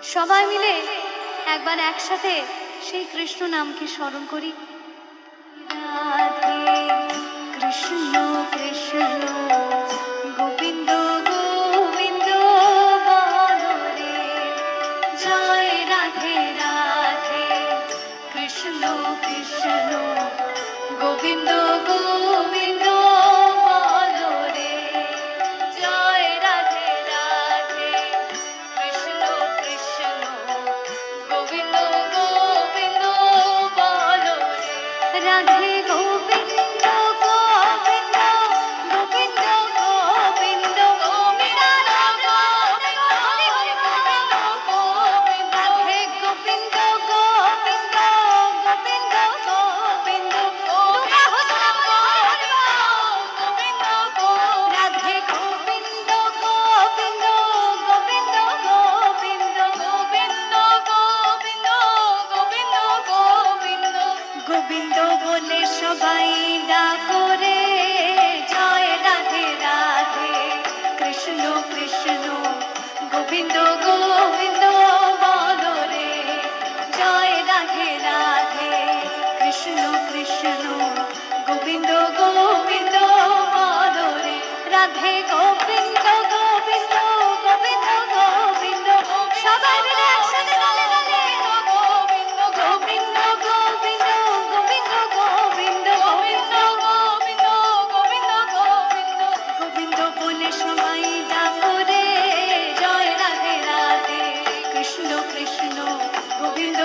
সবাই মিলে একবার একসাথে সেই কৃষ্ণ নামকে স্মরণ করি। রাধে কৃষ্ণ কৃষ্ণ গোবিন্দ গোবিন্দ বলো রে, জয় রাধে রাধে কৃষ্ণ কৃষ্ণ গোবিন্দ গোবিন্দ বলো রে, জয় রাধে রাধে কৃষ্ণ কৃষ্ণ গোবিন্দ গোবিন্দ বলো রে, রাধে গোবিন্দ গোবিন্দ গোবিন্দ গোবিন্দ গোবিন্দ রাধে গোবিন্দ গোবিন্দ গোবিন্দ গোবিন্দ রাধে গোবিন্দ গোবিন্দ গোবিন্দ গোবিন্দ গোবিন্দ গোবিন্দ গোবিন্দ গোবিন্দ গোবিন্দ বলে সবাই ডাকো রে, জয় রাধে রাধে কৃষ্ণ কৃষ্ণ গোবিন্দ গোবিন্দ বলো রে, জয় রাধে রাধে কৃষ্ণ কৃষ্ণ গোবিন্দ গোবিন্দ বলো রে, রাধে গোবিন্দ গোবিন্দ গোবিন্দ গোবিন্দ সবাই মিলে একসাথে গালে গালে গোবিন্দ গোবিন্দ গোবিন্দ গোবিন্দ গোবিন্দ গোবিন্দ গোবিন্দ গোবিন্দ গোবিন্দ গোবিন্দ বলে সবাই ডাকো রে, জয় রাধে রাধে কৃষ্ণ কৃষ্ণ গোবিন্দ